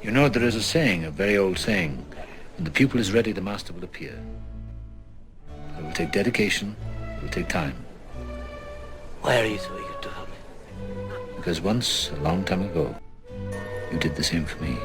You know, there is a saying, a very old saying, when the pupil is ready, the master will appear. It will take dedication, it will take time. Why are you so eager to help me? Because once, a long time ago, you did the same for me.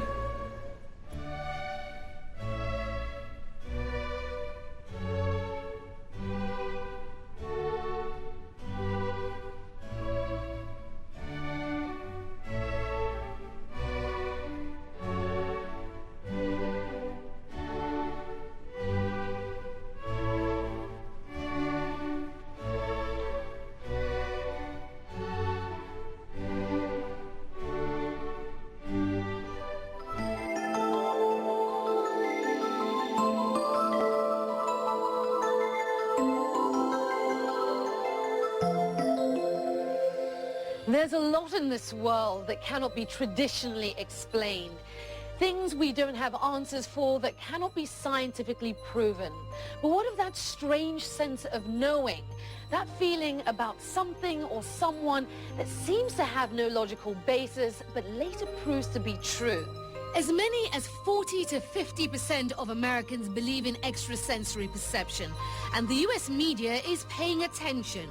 There's a lot in this world that cannot be traditionally explained. Things we don't have answers for that cannot be scientifically proven. But what of that strange sense of knowing? That feeling about something or someone that seems to have no logical basis but later proves to be true. As many as 40 to 50% of Americans believe in extrasensory perception, and the US media is paying attention.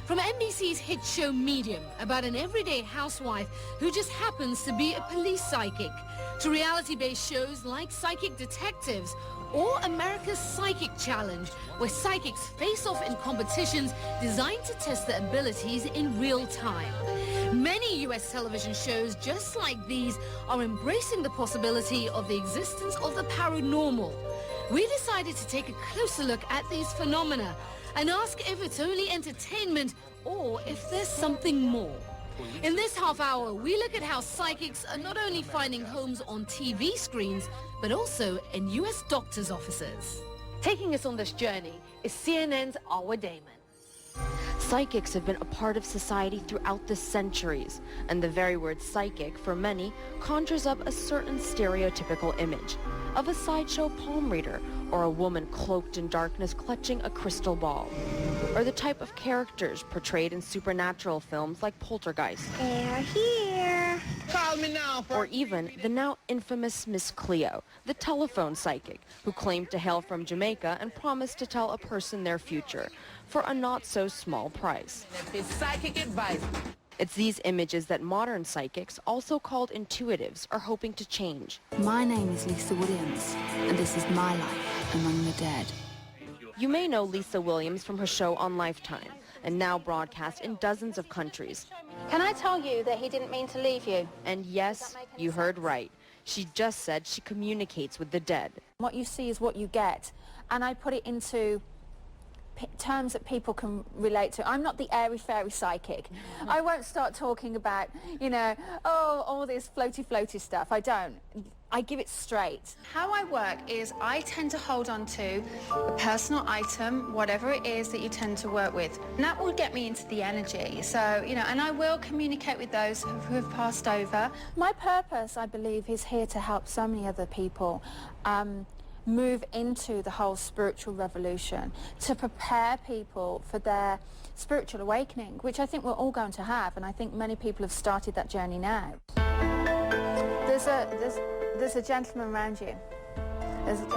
From NBC's hit show Medium, about an everyday housewife who just happens to be a police psychic, to reality-based shows like Psychic Detectives or America's Psychic Challenge, where psychics face off in competitions designed to test their abilities in real time. Many US television shows just like these are embracing the possibility of the existence of the paranormal. We decided to take a closer look at these phenomena and ask if it's only entertainment or if there's something more. In this half hour, we look at how psychics are not only finding homes on TV screens, but also in US doctors' offices. Taking us on this journey is CNN's Awa Damon. Psychics have been a part of society throughout the centuries, and the very word psychic, for many, conjures up a certain stereotypical image of a sideshow palm reader or a woman cloaked in darkness clutching a crystal ball, or the type of characters portrayed in supernatural films like Poltergeist. They're here. Call me now. Or even the now infamous Miss Cleo, the telephone psychic, who claimed to hail from Jamaica and promised to tell a person their future for a not-so-small price. It's psychic advice. It's these images that modern psychics, also called intuitives, are hoping to change. My name is Lisa Williams, and this is my life among the dead. You may know Lisa Williams from her show on Lifetime, and now broadcast in dozens of countries. Can I tell you that he didn't mean to leave you? And yes, you heard right. She just said she communicates with the dead. What you see is what you get, and I put it into terms that people can relate to. I'm not the airy-fairy psychic. I won't start talking about, oh, all this floaty stuff. I don't. I give it straight. How I work is I tend to hold on to a personal item, whatever it is that you tend to work with. And that will get me into the energy. So, and I will communicate with those who have passed over. My purpose, I believe, is here to help so many other people move into the whole spiritual revolution, to prepare people for their spiritual awakening, which I think we're all going to have, and I think many people have started that journey now. There's a gentleman around you.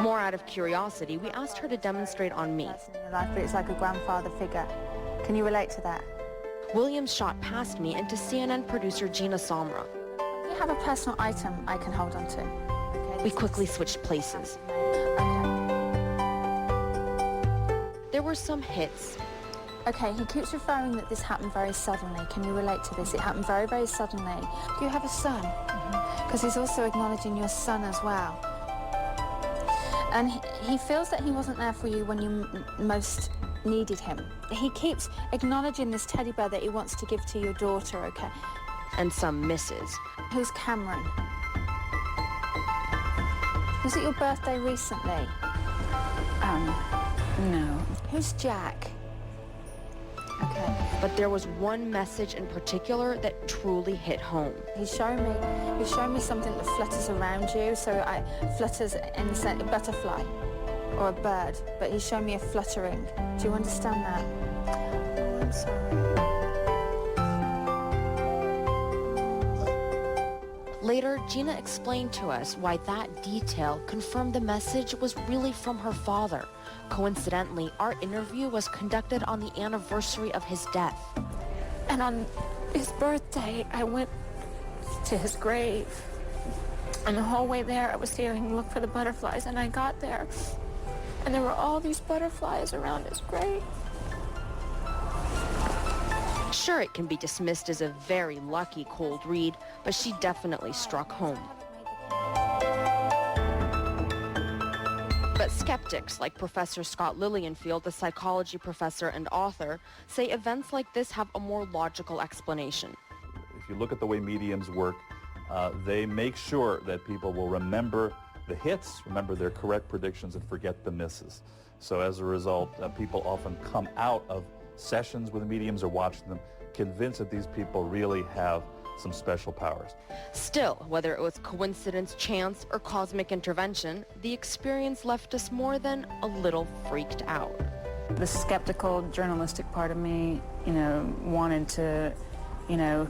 More out of curiosity, we asked her to demonstrate on me. In your life, but it's like a grandfather figure. Can you relate to that? Williams shot past me and to CNN producer Gina Samra. You have a personal item I can hold on to. Okay, we quickly switched places. There were some hits. Okay, he keeps referring that this happened very suddenly. Can you relate to this? It happened very, very suddenly. Do you have a son? Because he's also acknowledging your son as well. And he feels that he wasn't there for you when you most needed him. He keeps acknowledging this teddy bear that he wants to give to your daughter, okay? And some misses. Who's Cameron? Was it your birthday recently? No. Who's Jack? Okay. But there was one message in particular that truly hit home. He's showing me something that flutters around you. So flutters in the sense a butterfly or a bird, but he's showing me a fluttering. Do you understand that? Oh, I'm sorry. Later, Gina explained to us why that detail confirmed the message was really from her father. Coincidentally, our interview was conducted on the anniversary of his death. And on his birthday, I went to his grave. And the whole way there, I was hearing him look for the butterflies, and I got there, and there were all these butterflies around his grave. Sure, it can be dismissed as a very lucky cold read, but she definitely struck home. But skeptics like Professor Scott Lilienfeld, a psychology professor and author, say events like this have a more logical explanation. If you look at the way mediums work, they make sure that people will remember the hits, remember their correct predictions, and forget the misses. So as a result, people often come out of sessions with mediums or watching them convinced that these people really have some special powers. Still, whether it was coincidence, chance, or cosmic intervention, the experience left us more than a little freaked out. The skeptical, journalistic part of me, wanted to,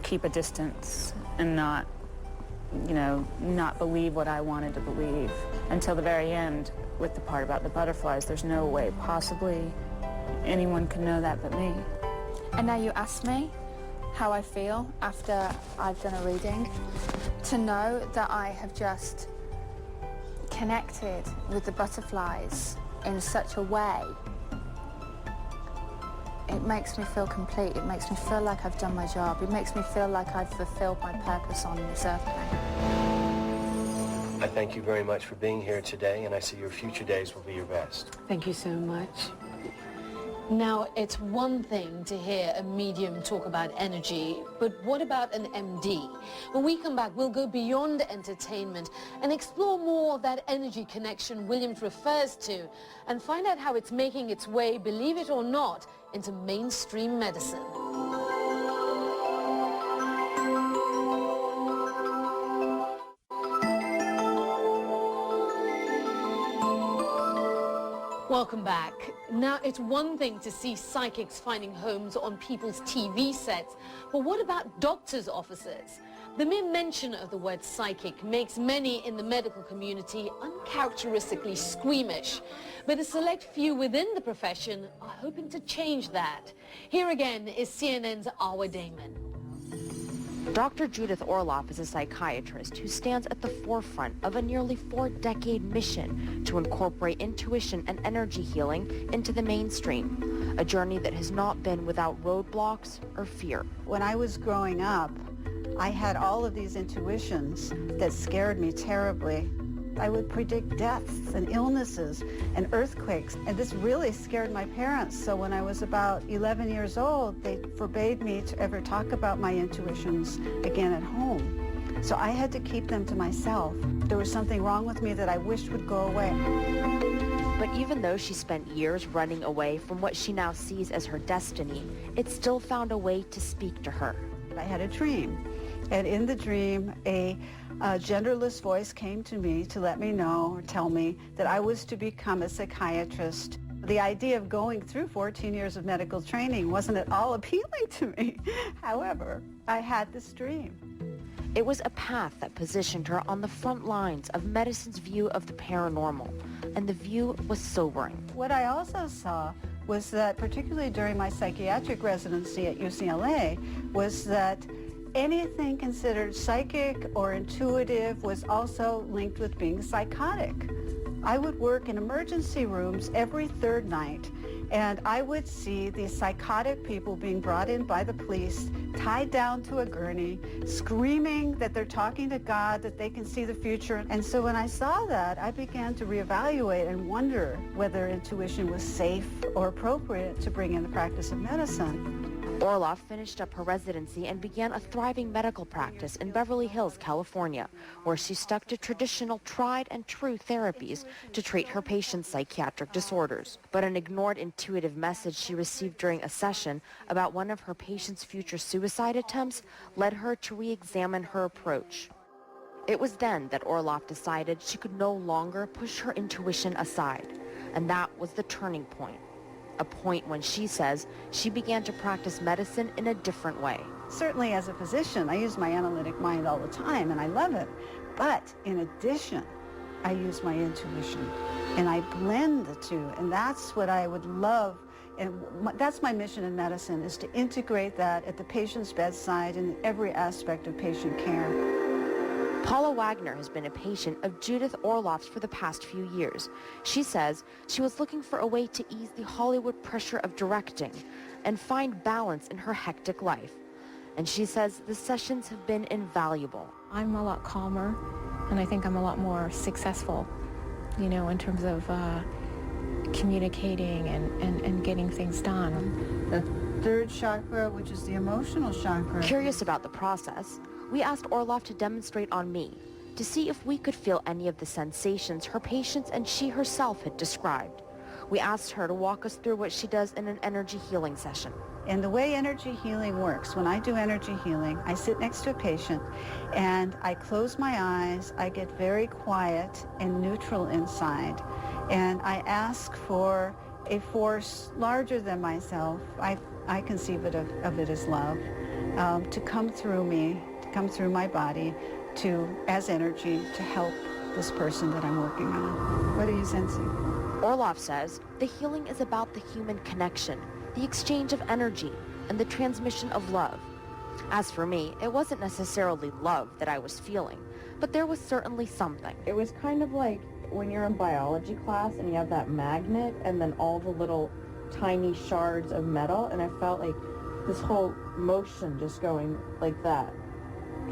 keep a distance and not believe what I wanted to believe until the very end with the part about the butterflies. There's no way possibly anyone can know that but me. And now you ask me how I feel after I've done a reading. To know that I have just connected with the butterflies in such a way, it makes me feel complete. It makes me feel like I've done my job. It makes me feel like I've fulfilled my purpose on this earth plane. I thank you very much for being here today, and I see your future days will be your best. Thank you so much. Now, it's one thing to hear a medium talk about energy, but what about an MD? When we come back, we'll go beyond entertainment and explore more of that energy connection Williams refers to and find out how it's making its way, believe it or not, into mainstream medicine. Welcome back. Now, it's one thing to see psychics finding homes on people's TV sets, but what about doctors' offices? The mere mention of the word psychic makes many in the medical community uncharacteristically squeamish, but a select few within the profession are hoping to change that. Here again is CNN's Awa Damon. Dr. Judith Orloff is a psychiatrist who stands at the forefront of a nearly 4-decade mission to incorporate intuition and energy healing into the mainstream, a journey that has not been without roadblocks or fear. When I was growing up, I had all of these intuitions that scared me terribly. I would predict deaths and illnesses and earthquakes, and this really scared my parents. So when I was about 11 years old, they forbade me to ever talk about my intuitions again at home. So I had to keep them to myself. There was something wrong with me that I wished would go away. But even though she spent years running away from what she now sees as her destiny, it still found a way to speak to her. I had a dream, and in the dream, a genderless voice came to me to let me know or tell me that I was to become a psychiatrist. The idea of going through 14 years of medical training wasn't at all appealing to me. However, I had this dream. It was a path that positioned her on the front lines of medicine's view of the paranormal, and the view was sobering. What I also saw was that, particularly during my psychiatric residency at UCLA, was that anything considered psychic or intuitive was also linked with being psychotic. I would work in emergency rooms every third night, and I would see these psychotic people being brought in by the police, tied down to a gurney, screaming that they're talking to God, that they can see the future. And so when I saw that, I began to reevaluate and wonder whether intuition was safe or appropriate to bring in the practice of medicine. Orloff finished up her residency and began a thriving medical practice in Beverly Hills, California, where she stuck to traditional tried-and-true therapies to treat her patients' psychiatric disorders. But an ignored intuitive message she received during a session about one of her patients' future suicide attempts led her to re-examine her approach. It was then that Orloff decided she could no longer push her intuition aside, and that was the turning point. a point when she says she began to practice medicine in a different way. Certainly as a physician, I use my analytic mind all the time, and I love it. But in addition, I use my intuition, and I blend the two, and that's what I would love, and that's my mission in medicine, is to integrate that at the patient's bedside in every aspect of patient care. Paula Wagner has been a patient of Judith Orloff's for the past few years. She says she was looking for a way to ease the Hollywood pressure of directing and find balance in her hectic life. And she says the sessions have been invaluable. I'm a lot calmer, and I think I'm a lot more successful, you know, in terms of communicating and getting things done. The third chakra, which is the emotional chakra. Curious about the process, we asked Orloff to demonstrate on me to see if we could feel any of the sensations her patients and she herself had described. We asked her to walk us through what she does in an energy healing session. And the way energy healing works, when I do energy healing, I sit next to a patient and I close my eyes, I get very quiet and neutral inside, and I ask for a force larger than myself, I conceive of it as love, to come through me, to come through my body, as energy, to help this person that I'm working on. What are you sensing? Orloff says the healing is about the human connection, the exchange of energy, and the transmission of love. As for me, it wasn't necessarily love that I was feeling, but there was certainly something. It was kind of like when you're in biology class and you have that magnet and then all the little tiny shards of metal, and I felt like this whole motion just going like that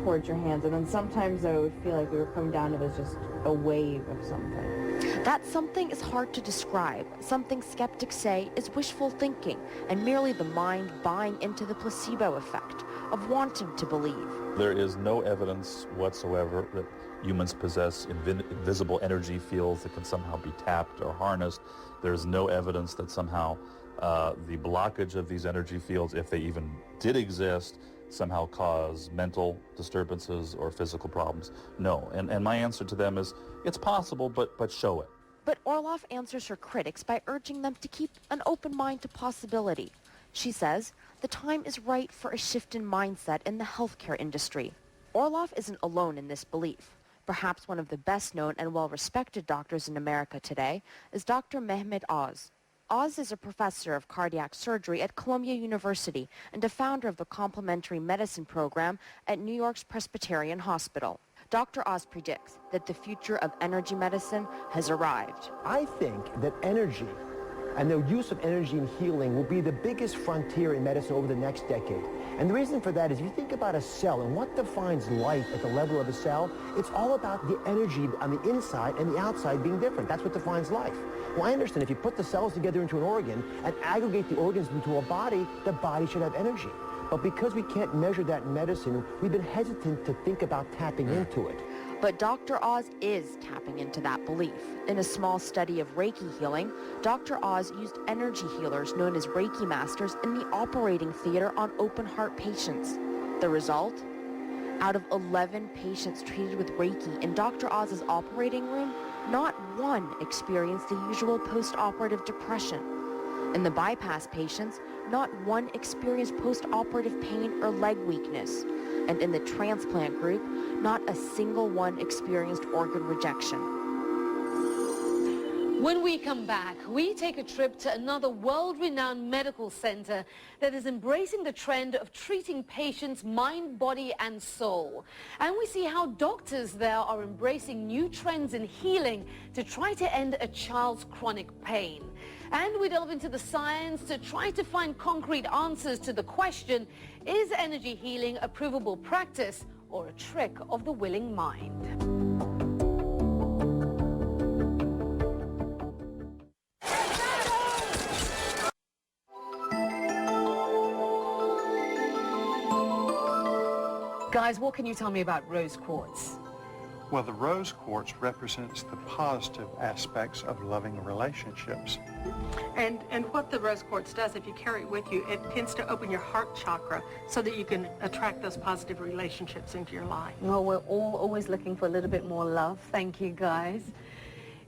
towards your hands, and then sometimes I would feel like we were coming down, it was just a wave of something. That something is hard to describe. Something skeptics say is wishful thinking and merely the mind buying into the placebo effect of wanting to believe. There is no evidence whatsoever that humans possess invisible energy fields that can somehow be tapped or harnessed. There's no evidence that somehow the blockage of these energy fields, if they even did exist, somehow cause mental disturbances or physical problems. No. And my answer to them is, it's possible, but show it. But Orloff answers her critics by urging them to keep an open mind to possibility. She says the time is right for a shift in mindset in the healthcare industry. Orloff isn't alone in this belief. Perhaps one of the best known and well-respected doctors in America today is Dr. Mehmet Oz. Oz is a professor of cardiac surgery at Columbia University and a founder of the complementary medicine program at New York's Presbyterian Hospital. Dr. Oz predicts that the future of energy medicine has arrived. I think that energy and the use of energy in healing will be the biggest frontier in medicine over the next decade. And the reason for that is if you think about a cell and what defines life at the level of a cell, it's all about the energy on the inside and the outside being different. That's what defines life. Well, I understand if you put the cells together into an organ and aggregate the organs into a body, the body should have energy. But because we can't measure that in medicine, we've been hesitant to think about tapping into it. But Dr. Oz is tapping into that belief. In a small study of Reiki healing, Dr. Oz used energy healers known as Reiki masters in the operating theater on open heart patients. The result? Out of 11 patients treated with Reiki in Dr. Oz's operating room, not one experienced the usual post-operative depression. In the bypass patients, not one experienced post-operative pain or leg weakness. And in the transplant group, not a single one experienced organ rejection. When we come back, we take a trip to another world-renowned medical center that is embracing the trend of treating patients' mind, body, and soul. And we see how doctors there are embracing new trends in healing to try to end a child's chronic pain. And we delve into the science to try to find concrete answers to the question, is energy healing a provable practice or a trick of the willing mind? Guys, what can you tell me about rose quartz? Well, the rose quartz represents the positive aspects of loving relationships. And what the rose quartz does, if you carry it with you, it tends to open your heart chakra so that you can attract those positive relationships into your life. Well, we're all always looking for a little bit more love. Thank you, guys.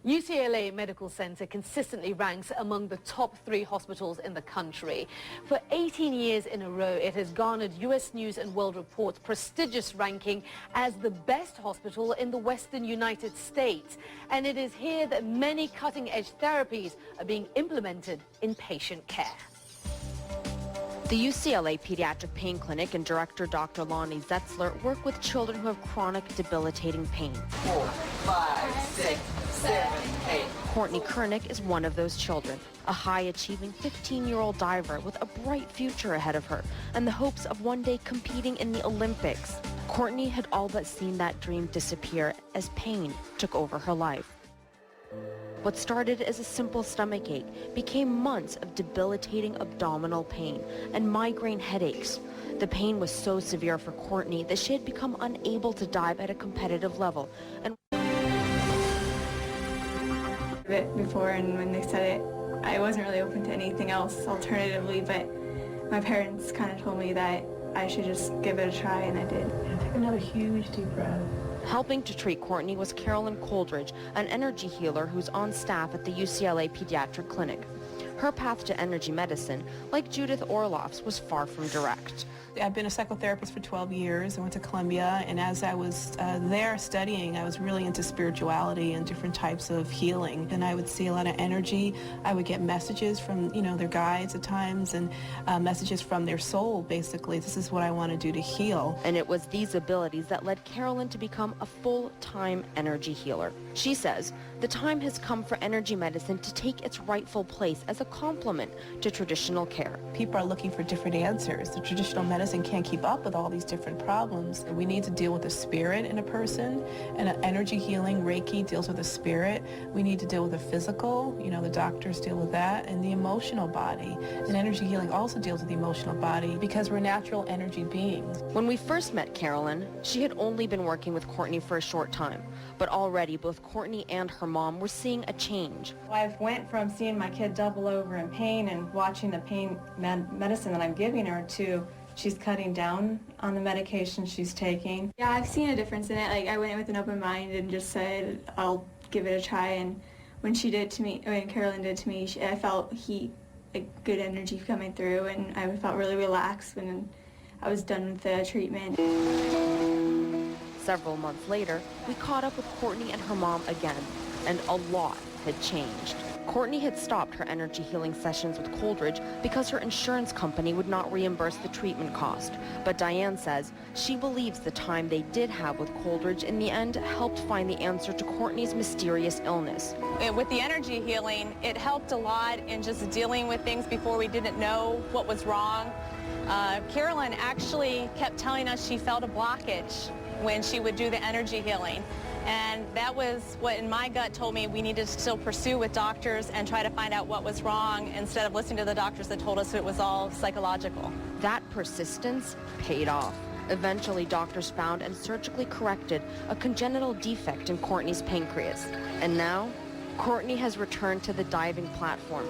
UCLA Medical Center consistently ranks among the top 3 hospitals in the country. For 18 years in a row, it has garnered U.S. News and World Report's prestigious ranking as the best hospital in the Western United States. And it is here that many cutting-edge therapies are being implemented in patient care. The UCLA Pediatric Pain Clinic and director Dr. Lonnie Zetzler work with children who have chronic, debilitating pain. 4, 5, 6, 7, 8. Courtney Kernick is one of those children, a high-achieving 15-year-old diver with a bright future ahead of her and the hopes of one day competing in the Olympics. Courtney had all but seen that dream disappear as pain took over her life. What started as a simple stomach ache became months of debilitating abdominal pain and migraine headaches. The pain was so severe for Courtney that she had become unable to dive at a competitive level. And before, and when they said it, I wasn't really open to anything else alternatively, but my parents kind of told me that I should just give it a try, and I did. Take another huge deep breath. Helping to treat Courtney was Carolyn Coldridge, an energy healer who's on staff at the UCLA Pediatric Clinic. Her path to energy medicine, like Judith Orloff's, was far from direct. I've been a psychotherapist for 12 years. I went to Columbia, and as I was there studying, I was really into spirituality and different types of healing. And I would see a lot of energy. I would get messages from, their guides at times, and messages from their soul, basically. This is what I want to do to heal. And it was these abilities that led Carolyn to become a full-time energy healer. She says the time has come for energy medicine to take its rightful place as a complement to traditional care. People are looking for different answers. The traditional medicine can't keep up with all these different problems. We need to deal with the spirit in a person, and energy healing, Reiki, deals with the spirit. We need to deal with the physical, the doctors deal with that, and the emotional body. And energy healing also deals with the emotional body because we're natural energy beings. When we first met Carolyn, she had only been working with Courtney for a short time, but already both Courtney and her mom were seeing a change. I went from seeing my kid double over in pain and watching the pain medicine that I'm giving her to she's cutting down on the medication she's taking. Yeah, I've seen a difference in it. I went in with an open mind and just said, I'll give it a try. And when Carolyn did to me, I felt good energy coming through, and I felt really relaxed when I was done with the treatment. Several months later, we caught up with Courtney and her mom again, and a lot had changed. Courtney had stopped her energy healing sessions with Coldridge because her insurance company would not reimburse the treatment cost. But Diane says she believes the time they did have with Coldridge in the end helped find the answer to Courtney's mysterious illness. With the energy healing, it helped a lot in just dealing with things before we didn't know what was wrong. Carolyn actually kept telling us she felt a blockage when she would do the energy healing. And that was what in my gut told me we needed to still pursue with doctors and try to find out what was wrong instead of listening to the doctors that told us it was all psychological. That persistence paid off. Eventually, doctors found and surgically corrected a congenital defect in Courtney's pancreas. And now, Courtney has returned to the diving platform,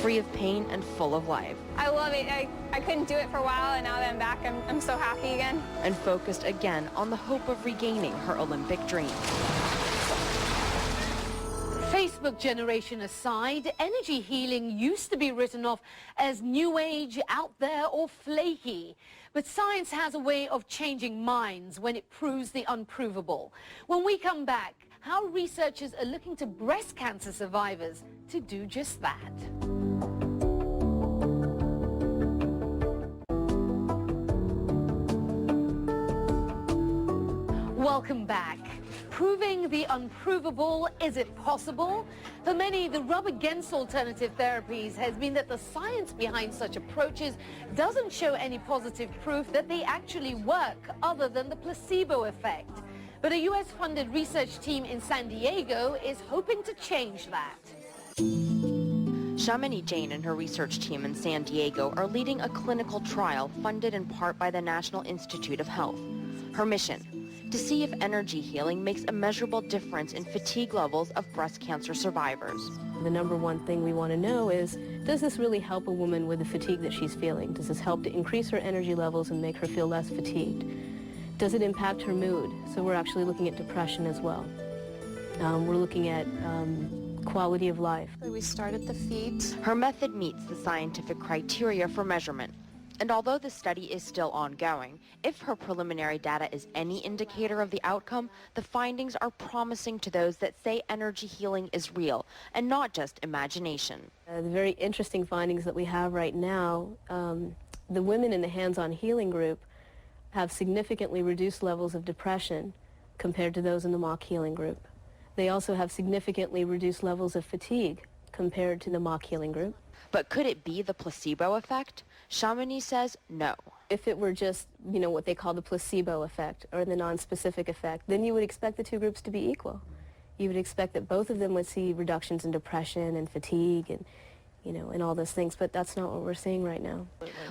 free of pain and full of life. I love it. I couldn't do it for a while, and now that I'm back, I'm so happy again. And focused again on the hope of regaining her Olympic dream. Facebook generation aside, energy healing used to be written off as new age, out there, or flaky. But science has a way of changing minds when it proves the unprovable. When we come back, how researchers are looking to breast cancer survivors to do just that. Welcome back. Proving the unprovable, is it possible? For many, the rub against alternative therapies has been that the science behind such approaches doesn't show any positive proof that they actually work other than the placebo effect. But a US-funded research team in San Diego is hoping to change that. Shamini Jain and her research team in San Diego are leading a clinical trial funded in part by the National Institute of Health. Her mission: to see if energy healing makes a measurable difference in fatigue levels of breast cancer survivors. The number one thing we want to know is, does this really help a woman with the fatigue that she's feeling? Does this help to increase her energy levels and make her feel less fatigued? Does it impact her mood? So we're actually looking at depression as well. We're looking at quality of life. We start at the feet. Her method meets the scientific criteria for measurement. And although the study is still ongoing, if her preliminary data is any indicator of the outcome, the findings are promising to those that say energy healing is real and not just imagination. The very interesting findings that we have right now, the women in the hands-on healing group have significantly reduced levels of depression compared to those in the mock healing group. They also have significantly reduced levels of fatigue compared to the mock healing group. But could it be the placebo effect? Chamonix says no. If it were just, what they call the placebo effect or the non-specific effect, then you would expect the two groups to be equal. You would expect that both of them would see reductions in depression and fatigue and, and all those things, but that's not what we're seeing right now.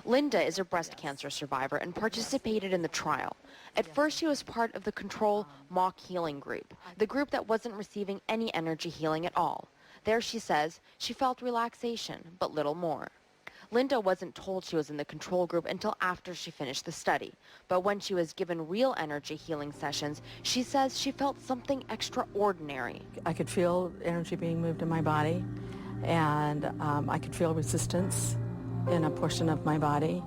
Linda is a breast cancer survivor and participated in the trial. At first, she was part of the control mock healing group, the group that wasn't receiving any energy healing at all. There, she says, she felt relaxation, but little more. Linda wasn't told she was in the control group until after she finished the study. But when she was given real energy healing sessions, she says she felt something extraordinary. I could feel energy being moved in my body, and I could feel resistance in a portion of my body.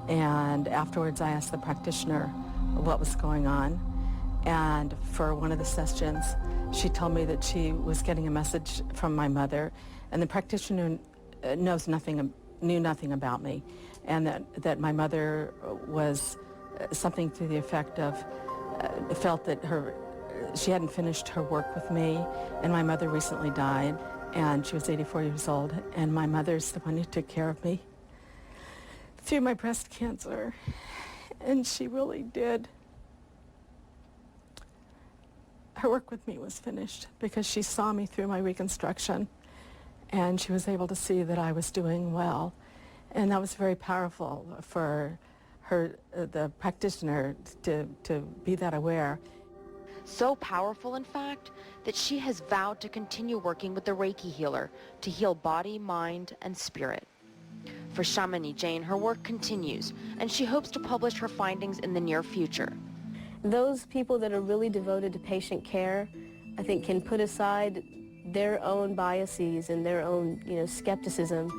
And afterwards, I asked the practitioner what was going on. And for one of the sessions, she told me that she was getting a message from my mother, and the practitioner knew nothing about me, and that my mother was something to the effect of felt that she hadn't finished her work with me, and my mother recently died, and she was 84 years old, and my mother's the one who took care of me through my breast cancer, and she really did. Her work with me was finished because she saw me through my reconstruction, and she was able to see that I was doing well. And that was very powerful for her, the practitioner, to be that aware. So powerful, in fact, that she has vowed to continue working with the Reiki healer to heal body, mind, and spirit. For Chamonix Jane, her work continues, and she hopes to publish her findings in the near future. Those people that are really devoted to patient care, I think, can put aside their own biases and their own, skepticism,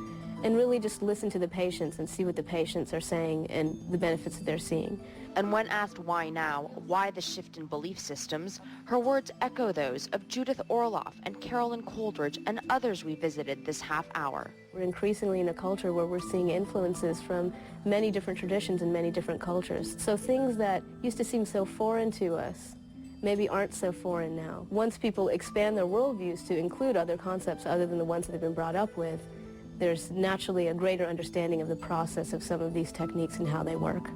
and really just listen to the patients and see what the patients are saying and the benefits that they're seeing. And when asked why now, why the shift in belief systems, her words echo those of Judith Orloff and Carolyn Coldridge and others we visited this half hour. We're increasingly in a culture where we're seeing influences from many different traditions and many different cultures. So things that used to seem so foreign to us maybe aren't so foreign now. Once people expand their worldviews to include other concepts other than the ones that they've been brought up with, there's naturally a greater understanding of the process of some of these techniques and how they work.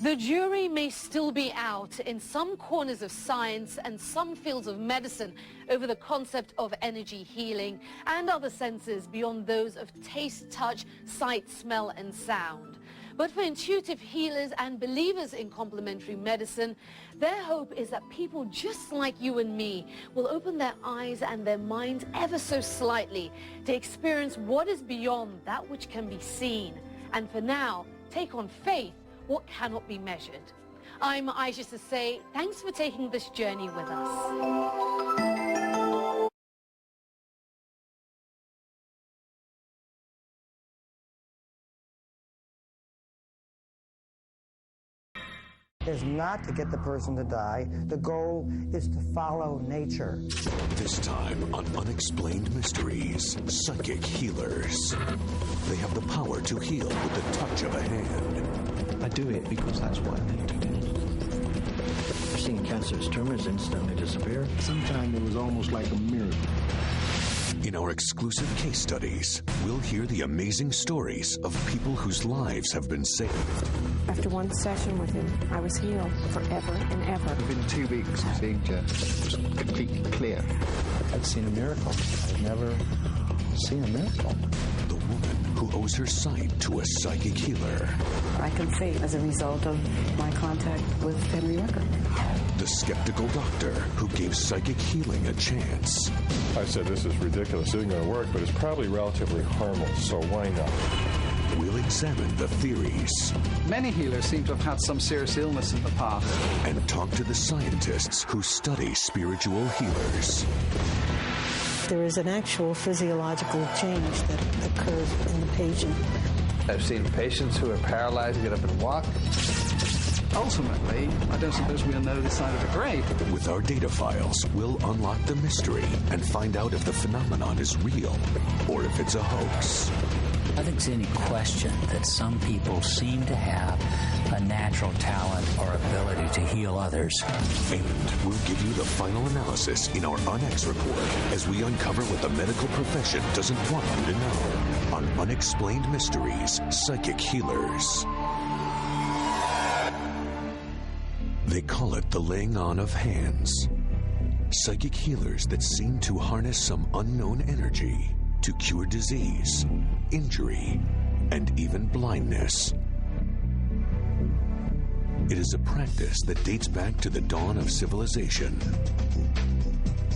The jury may still be out in some corners of science and some fields of medicine over the concept of energy healing and other senses beyond those of taste, touch, sight, smell, and sound. But for intuitive healers and believers in complementary medicine, their hope is that people just like you and me will open their eyes and their minds ever so slightly to experience what is beyond that which can be seen, and for now, take on faith what cannot be measured. I'm Aisha Sasay. Thanks for taking this journey with us. Is not to get the person to die. The goal is to follow nature. This time on Unexplained Mysteries, psychic healers. They have the power to heal with the touch of a hand. I do it because that's what I need to do. I've seen cancerous tumors instantly disappear. Sometimes it was almost like a miracle. In our exclusive case studies, we'll hear the amazing stories of people whose lives have been saved. After one session with him, I was healed forever and ever. Within 2 weeks, seeing was completely clear. I'd seen a miracle. I'd never seen a miracle. The woman who owes her sight to a psychic healer. I can see as a result of my contact with Henry Rucker. The skeptical doctor who gave psychic healing a chance. I said, this is ridiculous. It isn't going to work, but it's probably relatively harmless, so why not? We'll examine the theories. Many healers seem to have had some serious illness in the past. And talk to the scientists who study spiritual healers. There is an actual physiological change that occurs in the patient. I've seen patients who are paralyzed get up and walk. Ultimately, I don't suppose we'll know this side of the grave. With our data files, we'll unlock the mystery and find out if the phenomenon is real or if it's a hoax. I think it's any question that some people seem to have a natural talent or ability to heal others. And we'll give you the final analysis in our UNX report as we uncover what the medical profession doesn't want you to know on Unexplained Mysteries, Psychic Healers. They call it the laying on of hands. Psychic healers that seem to harness some unknown energy to cure disease, injury, and even blindness. It is a practice that dates back to the dawn of civilization.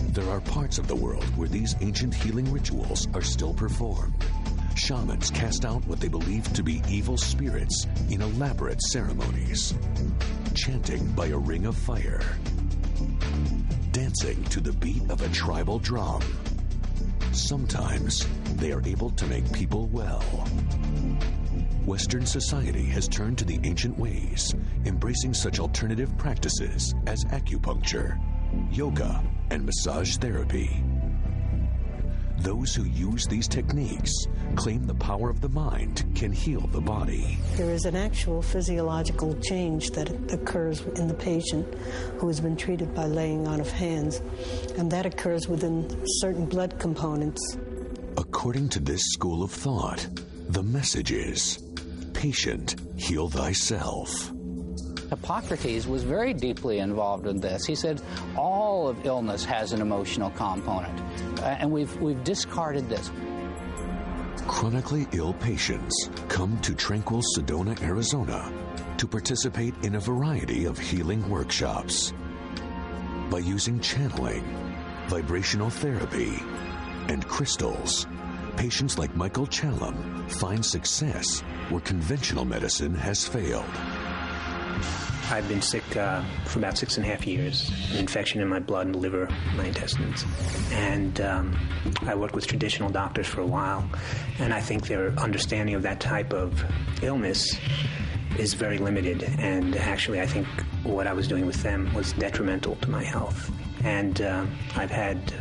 There are parts of the world where these ancient healing rituals are still performed. Shamans cast out what they believe to be evil spirits in elaborate ceremonies, chanting by a ring of fire, dancing to the beat of a tribal drum. Sometimes they are able to make people well. Western society has turned to the ancient ways, embracing such alternative practices as acupuncture, yoga, and massage therapy. Those who use these techniques claim the power of the mind can heal the body. There is an actual physiological change that occurs in the patient who has been treated by laying on of hands, and that occurs within certain blood components. According to this school of thought, the message is, patient, heal thyself. Hippocrates was very deeply involved in this. He said all of illness has an emotional component, and we've discarded this. Chronically ill patients come to tranquil Sedona, Arizona to participate in a variety of healing workshops. By using channeling, vibrational therapy, and crystals, patients like Michael Challam find success where conventional medicine has failed. I've been sick for about 6.5 years, an infection in my blood and liver, my intestines. And I worked with traditional doctors for a while, and I think their understanding of that type of illness is very limited. And actually, I think what I was doing with them was detrimental to my health. And I've had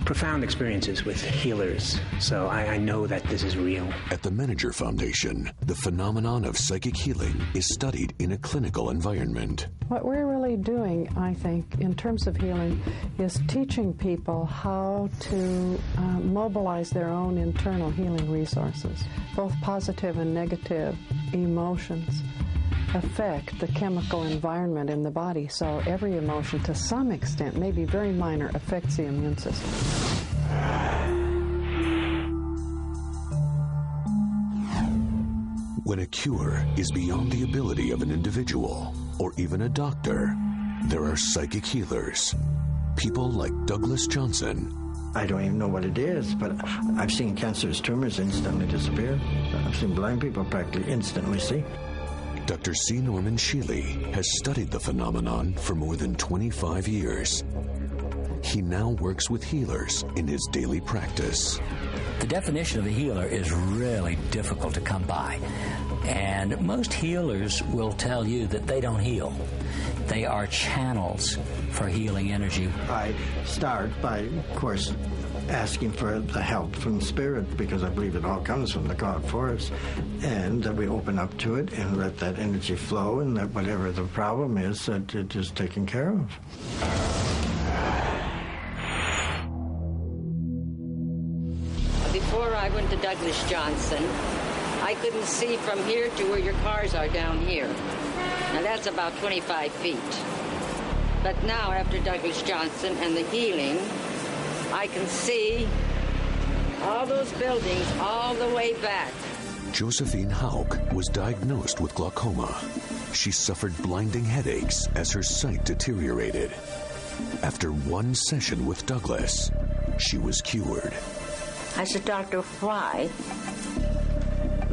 profound experiences with healers, so I know that this is real. At the Manager Foundation, the phenomenon of psychic healing is studied in a clinical environment. What we're really doing, I think, in terms of healing, is teaching people how to mobilize their own internal healing resources. Both positive and negative emotions affect the chemical environment in the body, so every emotion, to some extent, maybe very minor, affects the immune system. When a cure is beyond the ability of an individual, or even a doctor, there are psychic healers. People like Douglas Johnson. I don't even know what it is, but I've seen cancerous tumors instantly disappear. I've seen blind people practically instantly see. Dr. C. Norman Shealy has studied the phenomenon for more than 25 years. He now works with healers in his daily practice. The definition of a healer is really difficult to come by. And most healers will tell you that they don't heal. They are channels for healing energy. I start by, of course, asking for the help from Spirit, because I believe it all comes from the God Force, and that we open up to it and let that energy flow, and that whatever the problem is, that it is taken care of. Before I went to Douglas Johnson, I couldn't see from here to where your cars are down here. Now that's about 25 feet. But now, after Douglas Johnson and the healing, I can see all those buildings all the way back. Josephine Hauk was diagnosed with glaucoma. She suffered blinding headaches as her sight deteriorated. After one session with Douglas, she was cured. I said, Doctor, why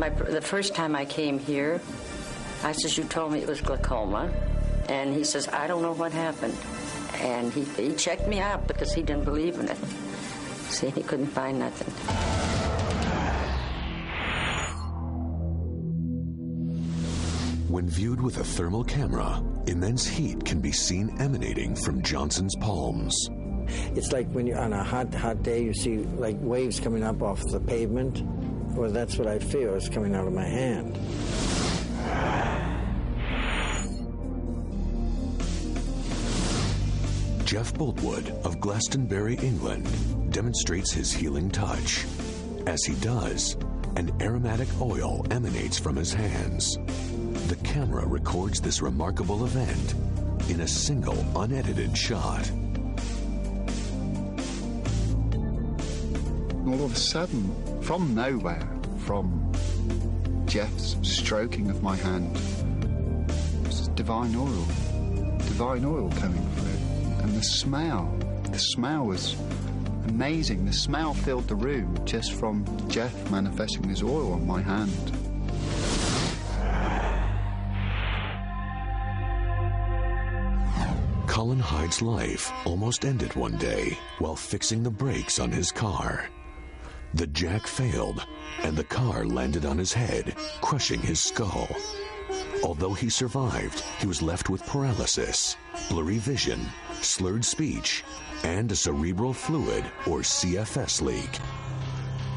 The first time I came here, I says, you told me it was glaucoma. And he says, I don't know what happened. And he checked me out because he didn't believe in it. See, he couldn't find nothing. When viewed with a thermal camera, immense heat can be seen emanating from Johnson's palms. It's like when you're on a hot day, you see like waves coming up off the pavement. Well, that's what I feel. It's coming out of my hand. Jeff Boltwood of Glastonbury, England, demonstrates his healing touch. As he does, an aromatic oil emanates from his hands. The camera records this remarkable event in a single unedited shot. All of a sudden, from nowhere, from Jeff's stroking of my hand, was divine oil coming through. And the smell was amazing. The smell filled the room just from Jeff manifesting his oil on my hand. Colin Hyde's life almost ended one day while fixing the brakes on his car. The jack failed, and the car landed on his head, crushing his skull. Although he survived, he was left with paralysis, blurry vision, slurred speech, and a cerebral fluid, or CFS, leak.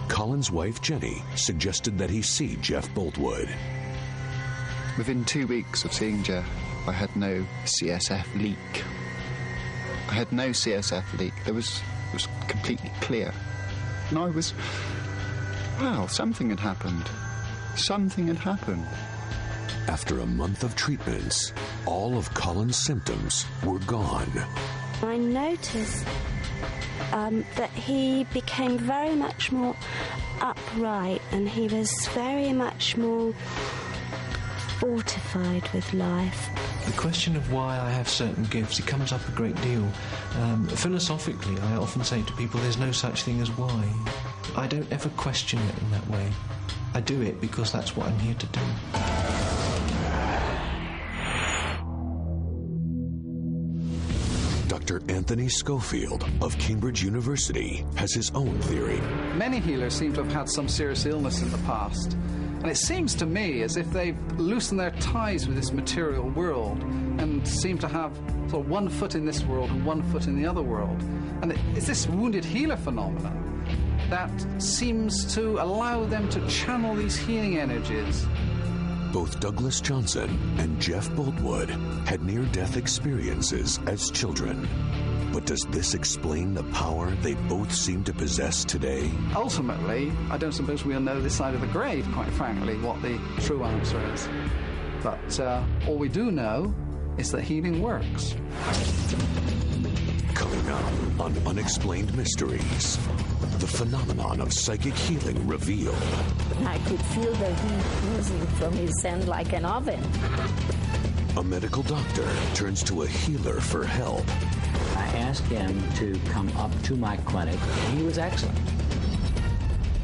Colin's wife, Jenny, suggested that he see Jeff Boltwood. Within 2 weeks of seeing Jeff, I had no CSF leak. I had no CSF leak. It was completely clear. And I was, wow, something had happened. Something had happened. After a month of treatments, all of Colin's symptoms were gone. I noticed that he became very much more upright, and he was very much more fortified with life. The question of why I have certain gifts, it comes up a great deal. Philosophically, I often say to people there's no such thing as why. I don't ever question it in that way. I do it because that's what I'm here to do. Dr. Anthony Schofield of Cambridge University has his own theory. Many healers seem to have had some serious illness in the past. And it seems to me as if they've loosened their ties with this material world and seem to have sort of one foot in this world and one foot in the other world. And it's this wounded healer phenomenon that seems to allow them to channel these healing energies. Both Douglas Johnson and Jeff Boltwood had near-death experiences as children. But does this explain the power they both seem to possess today? Ultimately, I don't suppose we'll know this side of the grave, quite frankly, what the true answer is. But all we do know is that healing works. Coming up on Unexplained Mysteries, the phenomenon of psychic healing revealed. I could feel the heat oozing from his hand like an oven. A medical doctor turns to a healer for help. I asked him to come up to my clinic, and he was excellent.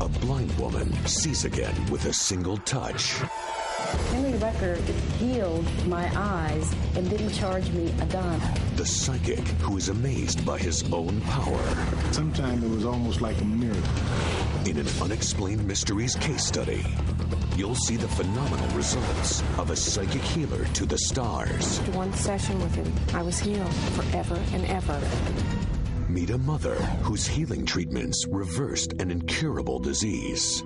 A blind woman sees again with a single touch. Henry Rucker healed my eyes and didn't charge me a dime. The psychic who is amazed by his own power. Sometimes it was almost like a miracle. In an Unexplained Mysteries case study, you'll see the phenomenal results of a psychic healer to the stars. After one session with him, I was healed forever and ever. Meet a mother whose healing treatments reversed an incurable disease.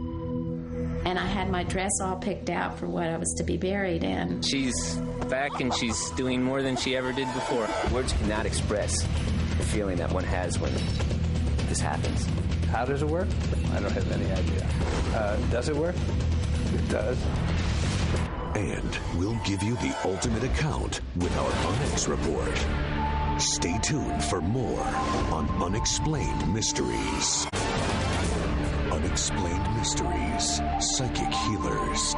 And I had my dress all picked out for what I was to be buried in. She's back and she's doing more than she ever did before. Words cannot express the feeling that one has when this happens. How does it work? I don't have any idea. Does it work? It does. And we'll give you the ultimate account with our Unex report. Stay tuned for more on Unexplained Mysteries. Unexplained Mysteries, Psychic Healers.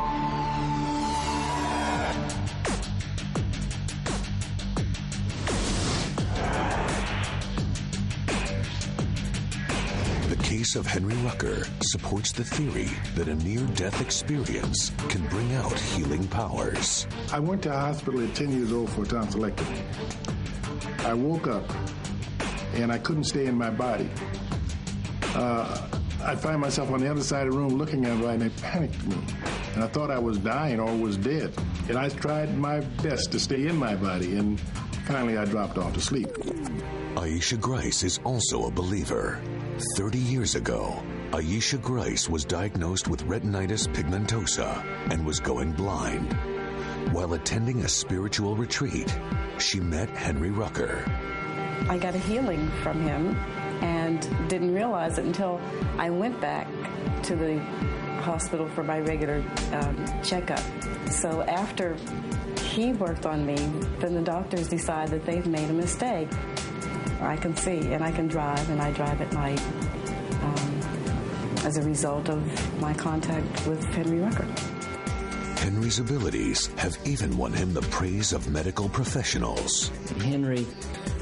The case of Henry Rucker supports the theory that a near-death experience can bring out healing powers. I went to a hospital at 10 years old for a tonsillectomy. I woke up and I couldn't stay in my body. I find myself on the other side of the room looking at it, and it panicked me. And I thought I was dying or was dead. And I tried my best to stay in my body, and finally I dropped off to sleep. Aisha Grice is also a believer. 30 years ago, Aisha Grice was diagnosed with retinitis pigmentosa and was going blind. While attending a spiritual retreat, she met Henry Rucker. I got a healing from him and didn't realize it until I went back to the hospital for my regular checkup. So after he worked on me, then the doctors decide that they've made a mistake. I can see and I can drive, and I drive at night as a result of my contact with Henry Rucker. Henry's abilities have even won him the praise of medical professionals. Henry,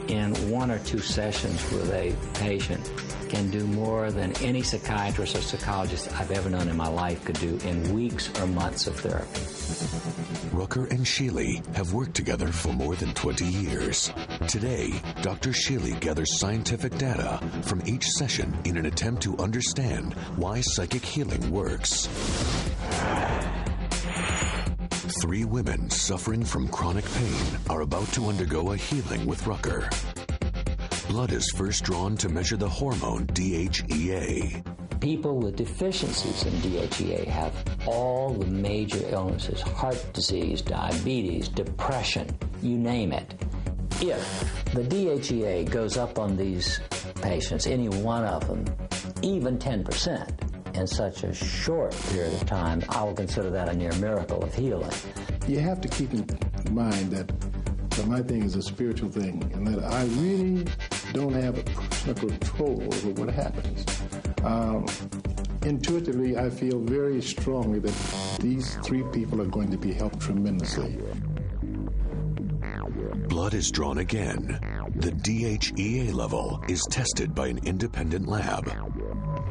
in 1 or 2 sessions with a patient, can do more than any psychiatrist or psychologist I've ever known in my life could do in weeks or months of therapy. Rucker and Sheely have worked together for more than 20 years. Today, Dr. Sheely gathers scientific data from each session in an attempt to understand why psychic healing works. 3 women suffering from chronic pain are about to undergo a healing with Rucker. Blood is first drawn to measure the hormone DHEA. People with deficiencies in DHEA have all the major illnesses: heart disease, diabetes, depression, you name it. If the DHEA goes up on these patients, any one of them, even 10%, in such a short period of time, I will consider that a near miracle of healing. You have to keep in mind that my thing is a spiritual thing, and that I really don't have a personal control over what happens. Intuitively, I feel very strongly that these 3 people are going to be helped tremendously. Blood is drawn again. The DHEA level is tested by an independent lab.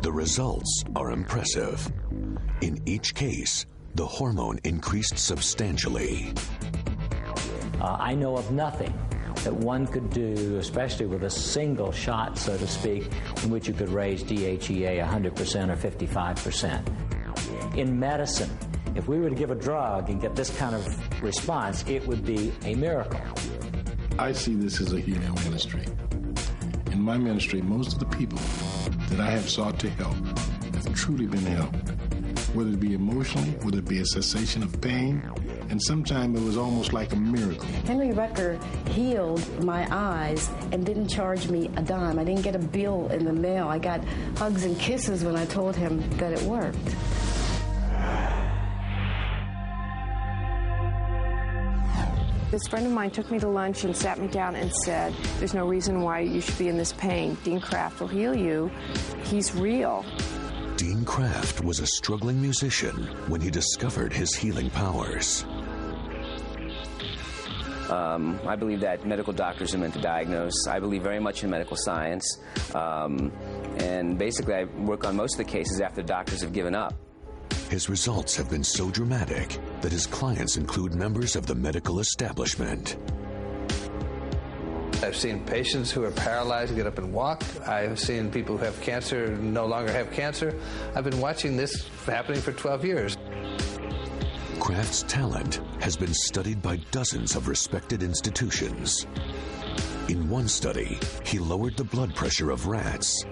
The results are impressive. In each case, the hormone increased substantially. I know of nothing that one could do, especially with a single shot, so to speak, in which you could raise DHEA 100% or 55%. In medicine, if we were to give a drug and get this kind of response, it would be a miracle. I see this as a healing ministry. In my ministry, most of the people that I have sought to help have truly been helped, whether it be emotionally, whether it be a cessation of pain, and sometimes it was almost like a miracle. Henry Rucker healed my eyes and didn't charge me a dime. I didn't get a bill in the mail. I got hugs and kisses when I told him that it worked. This friend of mine took me to lunch and sat me down and said, "There's no reason why you should be in this pain. Dean Kraft will heal you. He's real." Dean Kraft was a struggling musician when he discovered his healing powers. I believe that medical doctors are meant to diagnose. I believe very much in medical science. And basically, I work on most of the cases after the doctors have given up. His results have been so dramatic that his clients include members of the medical establishment. I've seen patients who are paralyzed get up and walk. I've seen people who have cancer no longer have cancer. I've been watching this happening for 12 years. Kraft's talent has been studied by dozens of respected institutions. In one study, he lowered the blood pressure of rats.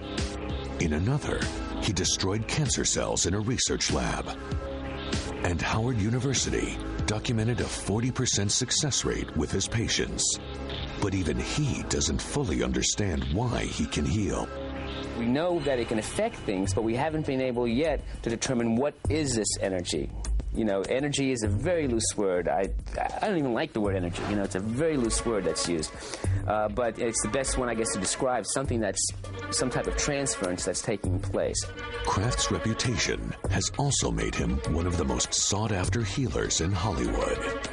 In another, he destroyed cancer cells in a research lab. And Howard University documented a 40% success rate with his patients. But even he doesn't fully understand why he can heal. We know that it can affect things, but we haven't been able yet to determine what is this energy. You know, energy is a very loose word. I don't even like the word energy. You know, it's a very loose word that's used. But it's the best one, I guess, to describe something that's some type of transference that's taking place. Kraft's reputation has also made him one of the most sought-after healers in Hollywood.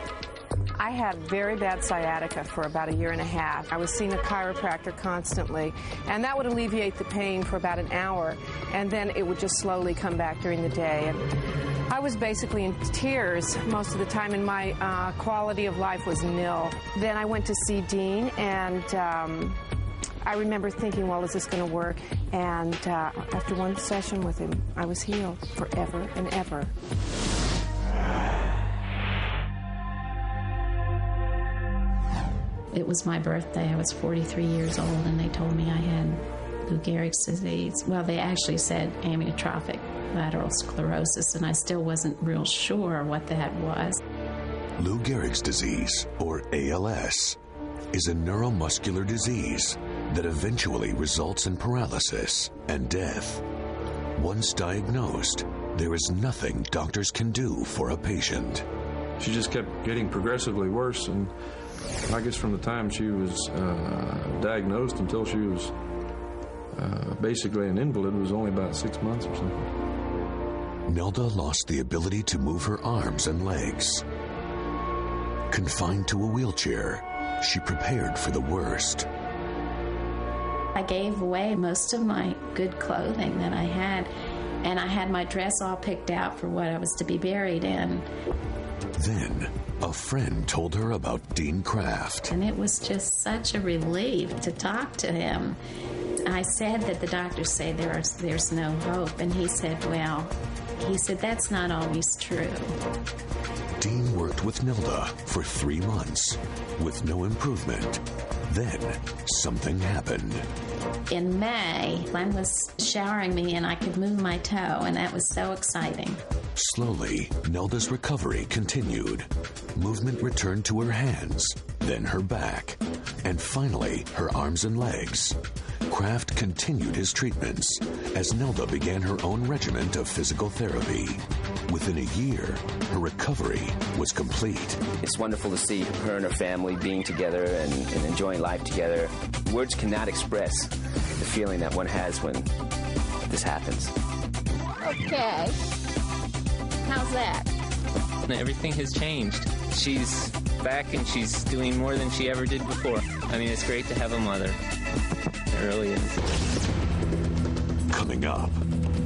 I I had very bad sciatica for about a year and a half. I was seeing a chiropractor constantly, and that would alleviate the pain for about an hour, and then it would just slowly come back during the day. And I was basically in tears most of the time, and my quality of life was nil. Then I went to see Dean, and I remember thinking, well, is this going to work? And after one session with him, I was healed forever and ever. It was my birthday. I was 43 years old, and they told me I had Lou Gehrig's disease. Well, they actually said amyotrophic lateral sclerosis, and I still wasn't real sure what that was. Lou Gehrig's disease, or ALS, is a neuromuscular disease that eventually results in paralysis and death. Once diagnosed, there is nothing doctors can do for a patient. She just kept getting progressively worse, and I guess from the time she was diagnosed until she was basically an invalid was only about 6 months or something. Nelda lost the ability to move her arms and legs. Confined to a wheelchair, she prepared for the worst. I gave away most of my good clothing that I had, and I had my dress all picked out for what I was to be buried in. Then, a friend told her about Dean Kraft. And it was just such a relief to talk to him. I said that the doctors say there's no hope, and he said, that's not always true. Dean worked with Nelda for 3 months with no improvement. Then, something happened. In May, Glenn was showering me and I could move my toe, and that was so exciting. Slowly, Nelda's recovery continued. Movement returned to her hands, then her back, and finally her arms and legs. Kraft continued his treatments as Nelda began her own regimen of physical therapy. Within a year, her recovery was complete. It's wonderful to see her and her family being together and enjoying life together. Words cannot express the feeling that one has when this happens. Okay. How's that? Everything has changed. She's back and she's doing more than she ever did before. I mean, it's great to have a mother. It really is. Coming up,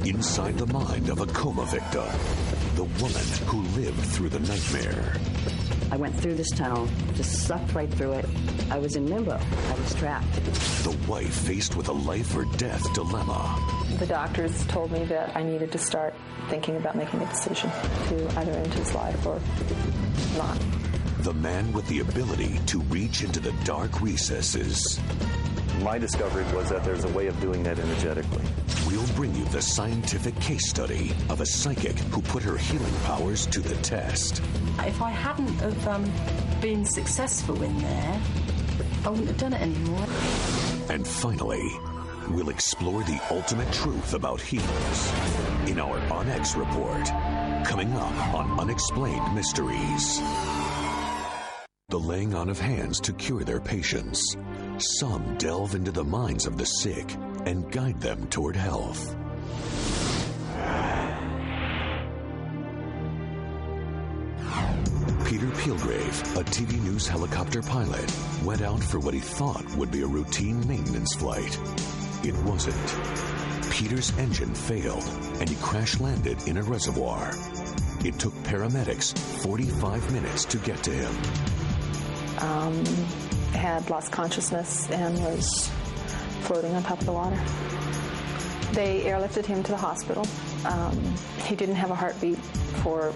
inside the mind of a coma victim, the woman who lived through the nightmare. I went through this tunnel, just sucked right through it. I was in limbo. I was trapped. The wife faced with a life or death dilemma. The doctors told me that I needed to start thinking about making a decision to either end his life or not. The man with the ability to reach into the dark recesses. My discovery was that there's a way of doing that energetically. We'll bring you the scientific case study of a psychic who put her healing powers to the test. If I hadn't have been successful in there, I wouldn't have done it anymore. And finally, we'll explore the ultimate truth about healers in our On-X report, coming up on Unexplained Mysteries. The laying on of hands to cure their patients. Some delve into the minds of the sick and guide them toward health. Peter Pilgrave, a TV news helicopter pilot, went out for what he thought would be a routine maintenance flight. It wasn't. Peter's engine failed, and he crash-landed in a reservoir. It took paramedics 45 minutes to get to him. Had lost consciousness and was floating on top of the water. They airlifted him to the hospital. He didn't have a heartbeat for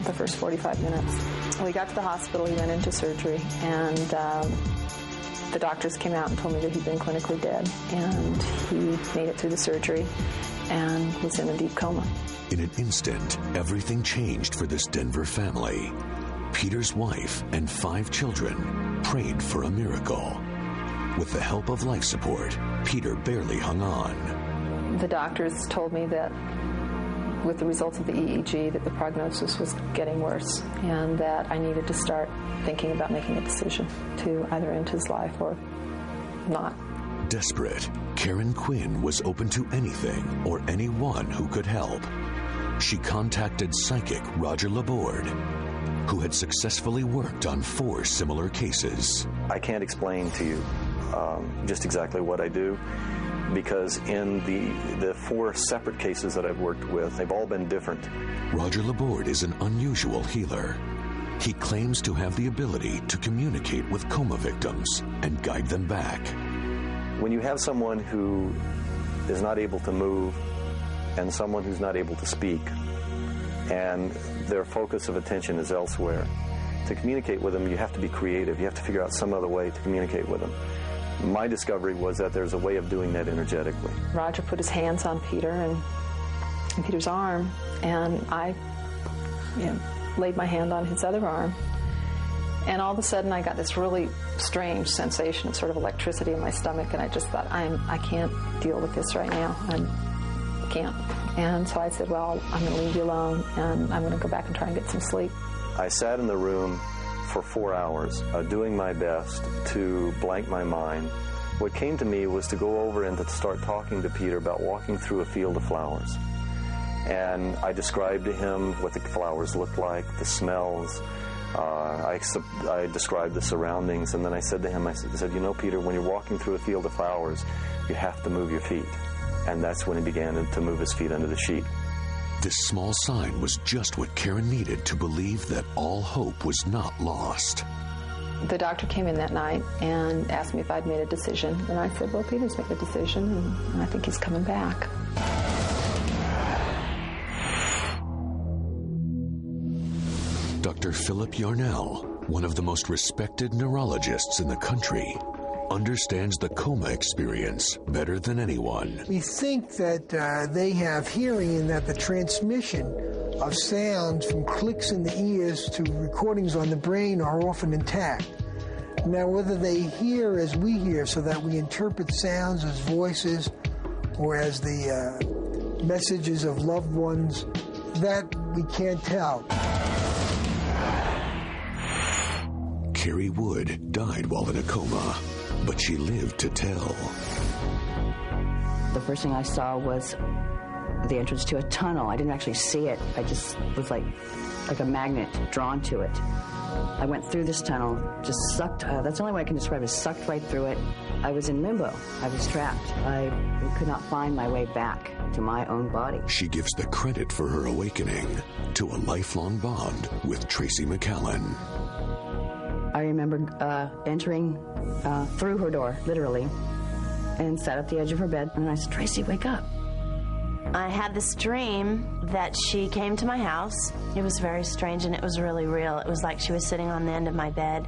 the first 45 minutes. When we got to the hospital, he went into surgery, and the doctors came out and told me that he'd been clinically dead, and he made it through the surgery and was in a deep coma. In an instant, everything changed for this Denver family. Peter's wife and 5 children prayed for a miracle. With the help of life support, Peter barely hung on. The doctors told me that with the results of the EEG that the prognosis was getting worse and that I needed to start thinking about making a decision to either end his life or not. Desperate, Karen Quinn was open to anything or anyone who could help. She contacted psychic Roger Laborde. who had successfully worked on 4 similar cases. I can't explain to you just exactly what I do, because in the 4 separate cases that I've worked with, they've all been different. Roger Laborde is an unusual healer. He claims to have the ability to communicate with coma victims and guide them back. When you have someone who is not able to move and someone who's not able to speak, and their focus of attention is elsewhere, to communicate with them, you have to be creative. You have to figure out some other way to communicate with them. My discovery was that there's a way of doing that energetically. Roger put his hands on Peter and Peter's arm, and I laid my hand on his other arm. And all of a sudden, I got this really strange sensation of sort of electricity in my stomach, and I just thought, I can't deal with this right now. I can't. And so I said, well, I'm going to leave you alone, and I'm going to go back and try and get some sleep. I sat in the room for 4 hours, doing my best to blank my mind. What came to me was to go over and to start talking to Peter about walking through a field of flowers. And I described to him what the flowers looked like, the smells. I described the surroundings, and then I said to him, I said, you know, Peter, when you're walking through a field of flowers, you have to move your feet. And that's when he began to move his feet under the sheet. This small sign was just what Karen needed to believe that all hope was not lost. The doctor came in that night and asked me if I'd made a decision. And I said, well, Peter's made a decision, and I think he's coming back. Dr. Philip Yarnell, one of the most respected neurologists in the country, understands the coma experience better than anyone. We think that they have hearing and that the transmission of sounds from clicks in the ears to recordings on the brain are often intact. Now, whether they hear as we hear, so that we interpret sounds as voices or as the messages of loved ones, that we can't tell. Carrie Wood died while in a coma, but she lived to tell. The first thing I saw was the entrance to a tunnel. I didn't actually see it. I just was like a magnet drawn to it. I went through this tunnel, just sucked, that's the only way I can describe it, sucked right through it. I was in limbo. I was trapped. I could not find my way back to my own body. She gives the credit for her awakening to a lifelong bond with Tracy McCallan. I remember entering through her door, literally, and sat at the edge of her bed, and I said, Tracy, wake up. I had this dream that she came to my house. It was very strange, and it was really real. It was like she was sitting on the end of my bed,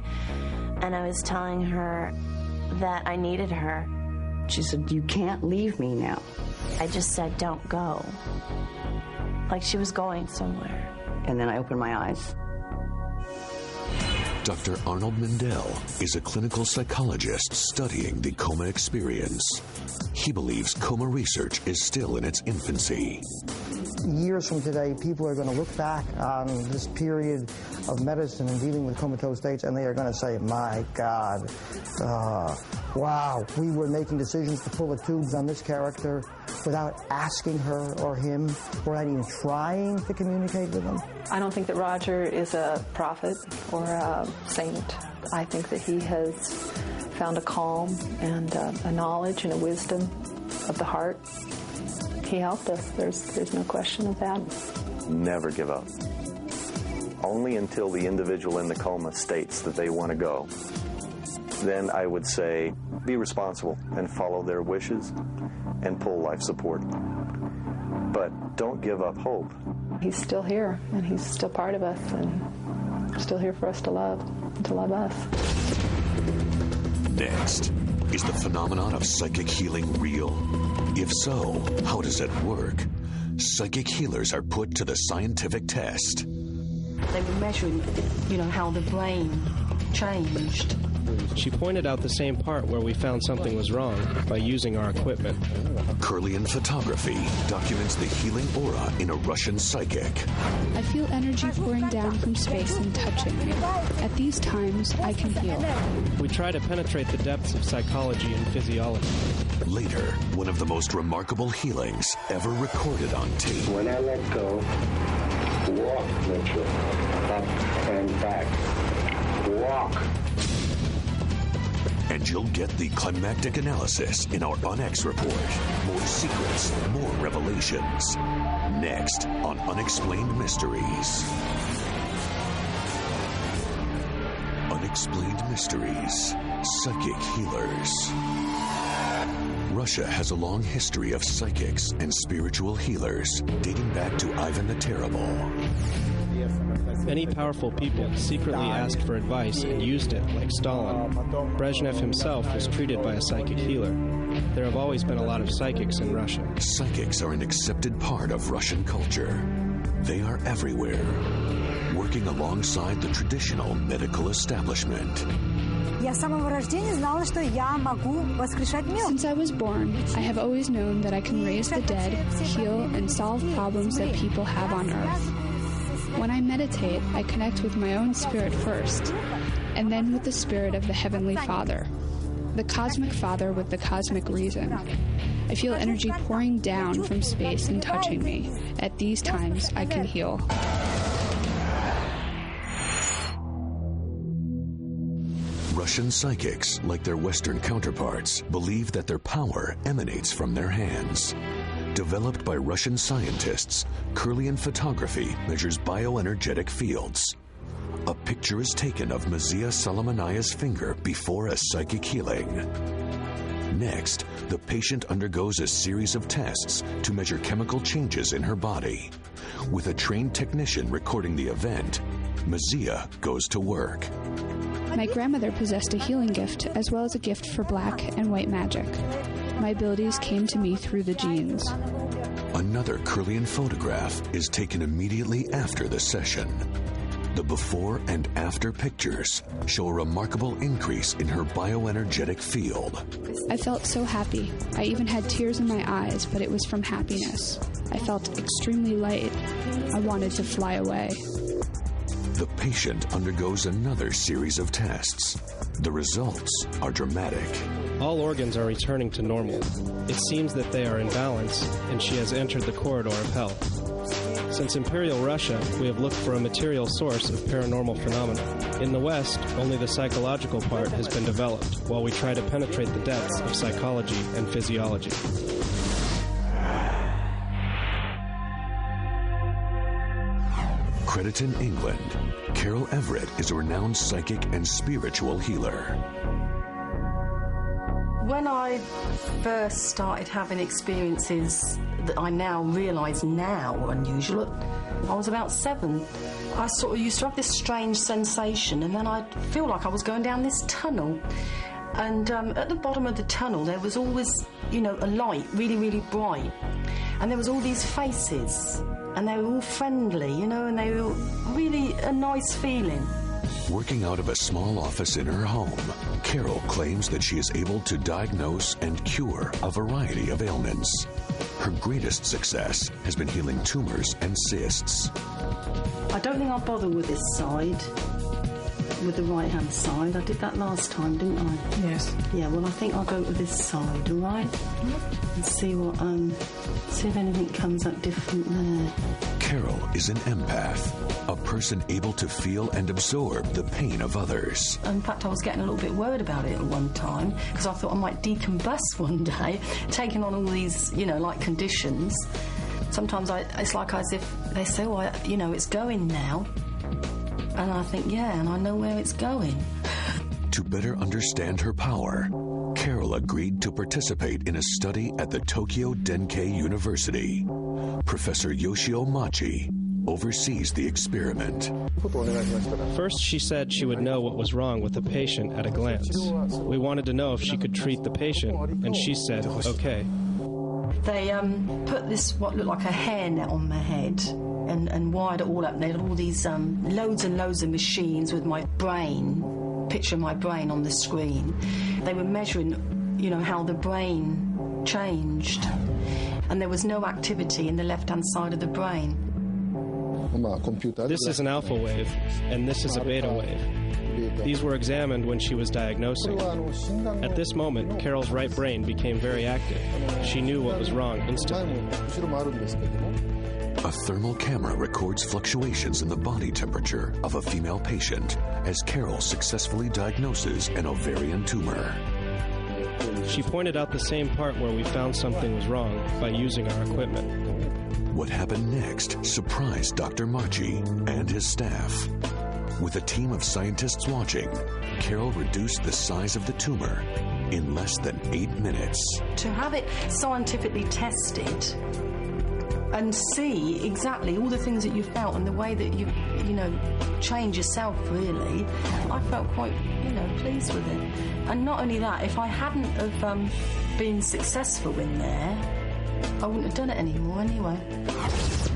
and I was telling her that I needed her. She said, you can't leave me now. I just said, don't go. Like she was going somewhere. And then I opened my eyes. Dr. Arnold Mindell is a clinical psychologist studying the coma experience. He believes coma research is still in its infancy. Years from today, people are going to look back on this period of medicine and dealing with comatose states, and they are going to say, my God, wow, we were making decisions to pull the tubes on this character without asking her or him, without even trying to communicate with them. I don't think that Roger is a prophet or a saint. I think that he has found a calm and a knowledge and a wisdom of the heart. He helped us. There's no question of that. Never give up. Only until the individual in the coma states that they want to go, then I would say be responsible and follow their wishes and pull life support. But don't give up hope. He's still here, and he's still part of us, and still here for us to love, and to love us. Next, is the phenomenon of psychic healing real? If so, how does it work? Psychic healers are put to the scientific test. They were measuring, how the brain changed. She pointed out the same part where we found something was wrong by using our equipment. Kirlian photography documents the healing aura in a Russian psychic. I feel energy pouring down from space and touching me. At these times, I can heal. We try to penetrate the depths of psychology and physiology. Later, one of the most remarkable healings ever recorded on tape. When I let go, Walk, Mitchell. Up and back. Walk. And you'll get the climactic analysis in our UnX report. More secrets, more revelations. Next on Unexplained Mysteries. Unexplained Mysteries. Psychic Healers. Russia has a long history of psychics and spiritual healers, dating back to Ivan the Terrible. Many powerful people secretly asked for advice and used it, like Stalin. Brezhnev himself was treated by a psychic healer. There have always been a lot of psychics in Russia. Psychics are an accepted part of Russian culture. They are everywhere, working alongside the traditional medical establishment. Since I was born, I have always known that I can raise the dead, heal, and solve problems that people have on Earth. When I meditate, I connect with my own spirit first, and then with the spirit of the Heavenly Father, the Cosmic Father with the cosmic reason. I feel energy pouring down from space and touching me. At these times, I can heal. Russian psychics, like their Western counterparts, believe that their power emanates from their hands. Developed by Russian scientists, Kirlian photography measures bioenergetic fields. A picture is taken of Mazia Solomonaya's finger before a psychic healing. Next, the patient undergoes a series of tests to measure chemical changes in her body. With a trained technician recording the event, Mazia goes to work. My grandmother possessed a healing gift as well as a gift for black and white magic. My abilities came to me through the genes. Another Kirlian photograph is taken immediately after the session. The before and after pictures show a remarkable increase in her bioenergetic field. I felt so happy. I even had tears in my eyes, but it was from happiness. I felt extremely light. I wanted to fly away. The patient undergoes another series of tests. The results are dramatic. All organs are returning to normal. It seems that they are in balance, and she has entered the corridor of health. Since Imperial Russia, we have looked for a material source of paranormal phenomena. In the West, only the psychological part has been developed, while we try to penetrate the depths of psychology and physiology. Crediton, England, Carol Everett is a renowned psychic and spiritual healer. When I first started having experiences that I now realise now were unusual, I was about 7. I sort of used to have this strange sensation, and then I'd feel like I was going down this tunnel. And at the bottom of the tunnel, there was always, a light, really, really bright. And there was all these faces, and they were all friendly, and they were really a nice feeling. Working out of a small office in her home, Carol claims that she is able to diagnose and cure a variety of ailments. Her greatest success has been healing tumors and cysts. I don't think I'll bother with this side, with the right-hand side. I did that last time, didn't I? Yes. Yeah, well, I think I'll go with this side, all right? And see what, see if anything comes up different there. Carol is an empath, a person able to feel and absorb the pain of others. In fact, I was getting a little bit worried about it at one time, because I thought I might decombust one day, taking on all these, conditions. Sometimes it's like as if they say, it's going now. And I think, yeah, and I know where it's going. To better understand her power, Carol agreed to participate in a study at the Tokyo Denkei University. Professor Yoshio Machi oversees the experiment. First, she said she would know what was wrong with the patient at a glance. We wanted to know if she could treat the patient, and she said, okay. They put this, what looked like a hairnet on my head, and wired it all up. They had all these loads and loads of machines with my brain, picture of my brain on the screen. They were measuring, how the brain changed. And there was no activity in the left-hand side of the brain. This is an alpha wave, and this is a beta wave. These were examined when she was diagnosing. At this moment, Carol's right brain became very active. She knew what was wrong instantly. A thermal camera records fluctuations in the body temperature of a female patient as Carol successfully diagnoses an ovarian tumor. She pointed out the same part where we found something was wrong by using our equipment. What happened next surprised Dr. Marchi and his staff. With a team of scientists watching, Carol reduced the size of the tumor in less than 8 minutes. To have it scientifically tested and see exactly all the things that you felt and the way that you change yourself, really, I felt quite, pleased with it. And not only that, if I hadn't have been successful in there, I wouldn't have done it anymore anyway.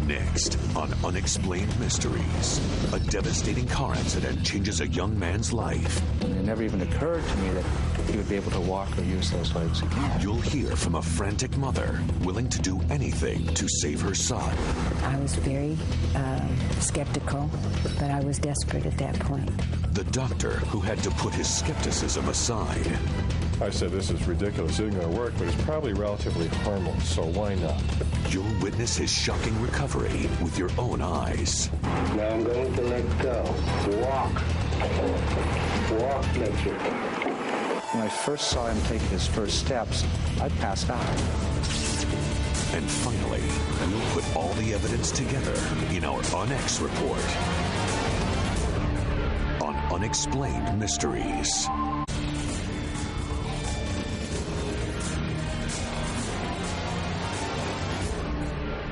Next on Unexplained Mysteries, a devastating car accident changes a young man's life. It never even occurred to me that he would be able to walk or use those legs again. You'll hear from a frantic mother willing to do anything to save her son. I was very skeptical, but I was desperate at that point. The doctor who had to put his skepticism aside. I said, this is ridiculous. It isn't going to work, but it's probably relatively harmless, so why not? You'll witness his shocking recovery with your own eyes. Now I'm going to let go. Walk. Walk, Mitchell. When I first saw him take his first steps, I passed out. And finally, we'll put all the evidence together in our UNX report on Unexplained Mysteries.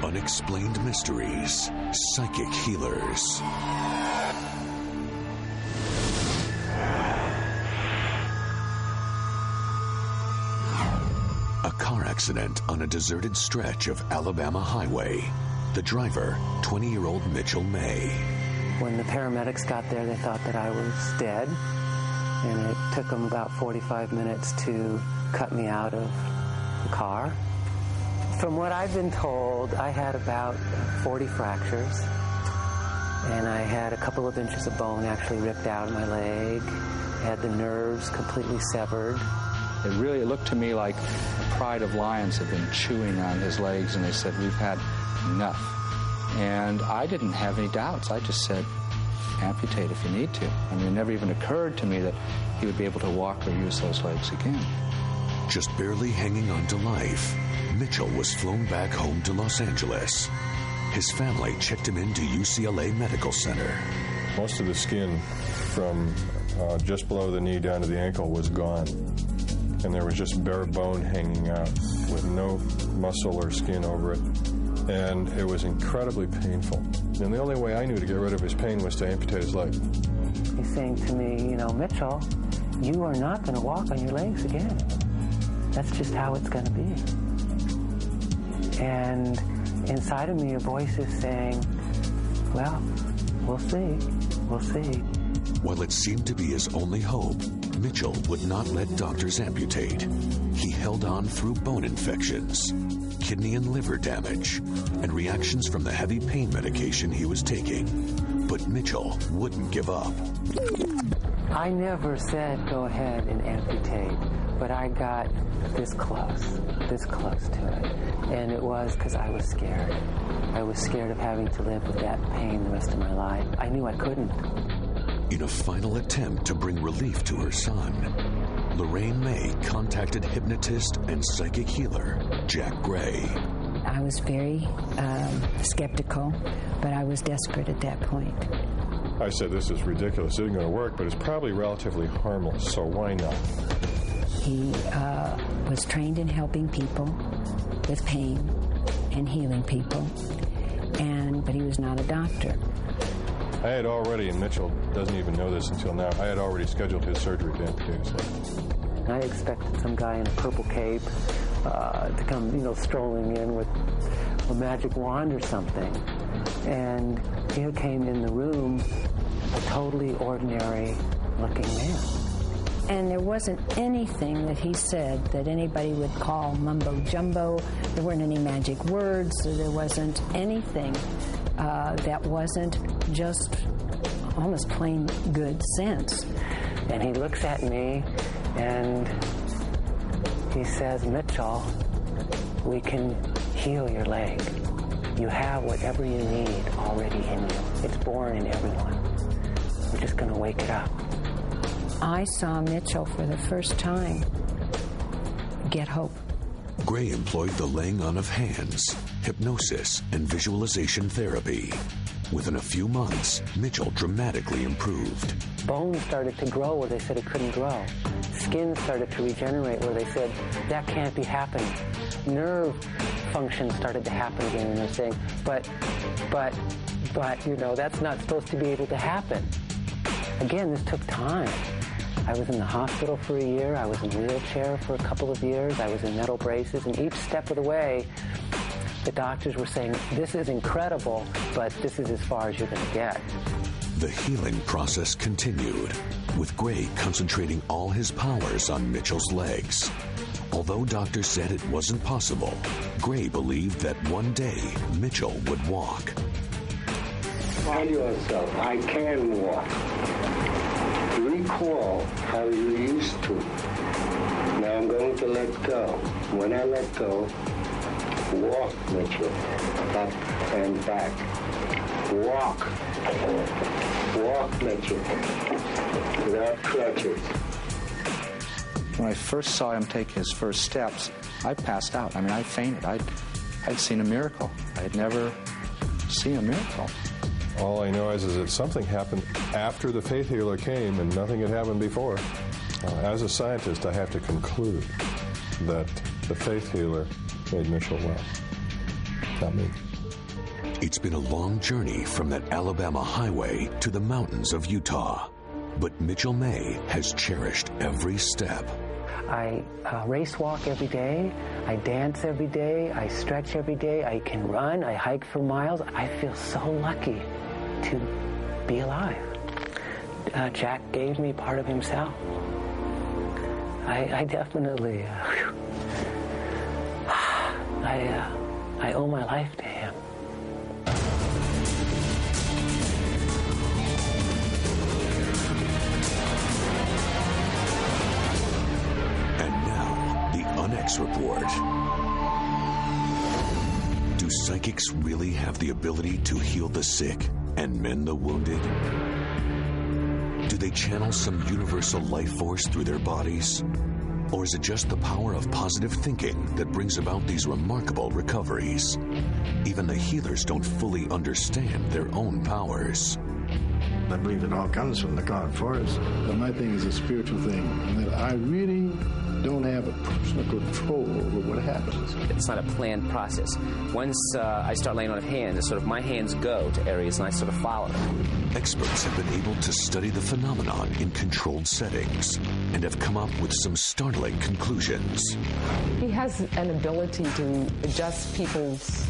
Unexplained Mysteries, Psychic Healers. A car accident on a deserted stretch of Alabama highway. The driver, 20-year-old Mitchell May. When the paramedics got there, they thought that I was dead, and it took them about 45 minutes to cut me out of the car. From what I've been told, I had about 40 fractures, and I had a couple of inches of bone actually ripped out of my leg. I had the nerves completely severed. It really looked to me like a pride of lions had been chewing on his legs, and they said, we've had enough. And I didn't have any doubts. I just said, amputate if you need to. I mean, it never even occurred to me that he would be able to walk or use those legs again. Just barely hanging on to life, Mitchell was flown back home to Los Angeles. His family checked him into UCLA Medical Center. Most of the skin from just below the knee down to the ankle was gone. And there was just bare bone hanging out with no muscle or skin over it. And it was incredibly painful. And the only way I knew to get rid of his pain was to amputate his leg. He's saying to me, Mitchell, you are not going to walk on your legs again. That's just how it's going to be. And inside of me, a voice is saying, well, we'll see. We'll see. While it seemed to be his only hope, Mitchell would not let doctors amputate. He held on through bone infections, kidney and liver damage, and reactions from the heavy pain medication he was taking. But Mitchell wouldn't give up. I never said go ahead and amputate, but I got this close to it. And it was because I was scared. I was scared of having to live with that pain the rest of my life. I knew I couldn't. In a final attempt to bring relief to her son, Lorraine May contacted hypnotist and psychic healer Jack Gray. I was very skeptical, but I was desperate at that point. I said, this is ridiculous. It isn't going to work, but it's probably relatively harmless, so why not? He was trained in helping people with pain and healing people, but he was not a doctor. I had already, and Mitchell doesn't even know this until now, I had already scheduled his surgery to amputate his leg. I expected some guy in a purple cape to come, strolling in with a magic wand or something. And he came in the room, a totally ordinary looking man. And there wasn't anything that he said that anybody would call mumbo-jumbo. There weren't any magic words. There wasn't anything that wasn't just almost plain good sense. And he looks at me and he says, Mitchell, we can heal your leg. You have whatever you need already in you. It's born in everyone. We're just going to wake it up. I saw Mitchell for the first time get hope. Gray employed the laying on of hands, hypnosis, and visualization therapy. Within a few months, Mitchell dramatically improved. Bones started to grow where they said it couldn't grow. Skin started to regenerate where they said that can't be happening. Nerve function started to happen again, and they're saying, but, you know, that's not supposed to be able to happen. Again, this took time. I was in the hospital for a year. I was in a wheelchair for a couple of years. I was in metal braces, and each step of the way, the doctors were saying, this is incredible, but this is as far as you're going to get. The healing process continued, with Gray concentrating all his powers on Mitchell's legs. Although doctors said it wasn't possible, Gray believed that one day Mitchell would walk. Tell yourself, I can walk. Recall how you used to. Now I'm going to let go. When I let go, walk, Mitchell, up and back. Walk. Walk, Mitchell, without crutches. When I first saw him take his first steps, I passed out. I mean, I fainted. I'd seen a miracle. I had never seen a miracle. All I know is that something happened after the faith healer came and nothing had happened before. As a scientist, I have to conclude that the faith healer made Mitchell well, not me. It's been a long journey from that Alabama highway to the mountains of Utah, but Mitchell May has cherished every step. I race walk every day. I dance every day. I stretch every day. I can run. I hike for miles. I feel so lucky to be alive. Jack gave me part of himself. I definitely, I owe my life to him. Unex report. Do psychics really have the ability to heal the sick and mend the wounded? Do they channel some universal life force through their bodies? Or is it just the power of positive thinking that brings about these remarkable recoveries? Even the healers don't fully understand their own powers. I believe it all comes from the God force. But my thing is a spiritual thing, and that I really don't have a personal control over what happens. It's not a planned process. Once I start laying on of hands, it's sort of my hands go to areas and I sort of follow them. Experts have been able to study the phenomenon in controlled settings and have come up with some startling conclusions. He has an ability to adjust people's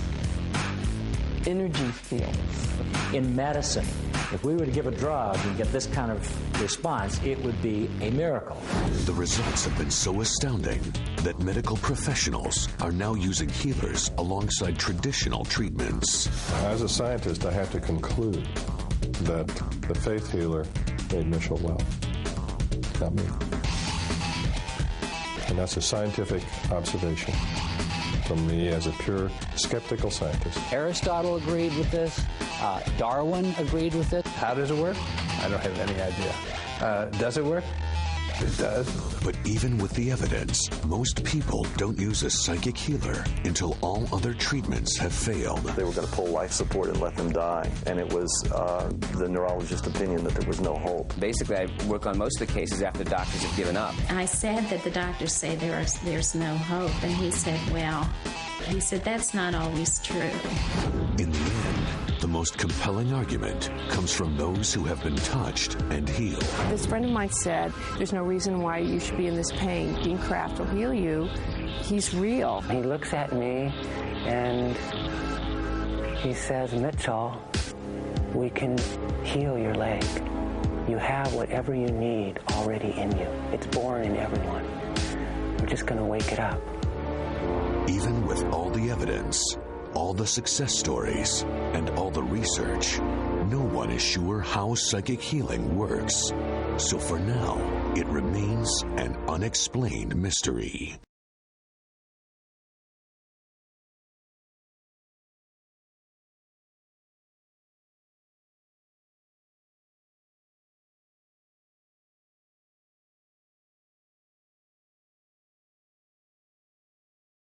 energy fields. In medicine, if we were to give a drug and get this kind of response, it would be a miracle. The results have been so astounding that medical professionals are now using healers alongside traditional treatments. As a scientist, I have to conclude that the faith healer made Mitchell well, not me. And that's a scientific observation from me as a pure skeptical scientist. Aristotle agreed with this. Darwin agreed with it. How does it work? I don't have any idea. Does it work? It does. But even with the evidence, most people don't use a psychic healer until all other treatments have failed. They were going to pull life support and let them die, and it was the neurologist's opinion that there was no hope. Basically, I work on most of the cases after the doctors have given up. I said that the doctors say there's no hope, and he said, well, that's not always true. In the end, the most compelling argument comes from those who have been touched and healed. This friend of mine said, there's no reason why you should be in this pain. Dean Kraft will heal you. He's real. He looks at me and he says, Mitchell, we can heal your leg. You have whatever you need already in you. It's born in everyone. We're just going to wake it up. Even with all the evidence, all the success stories, and all the research, no one is sure how psychic healing works. So for now, it remains an unexplained mystery.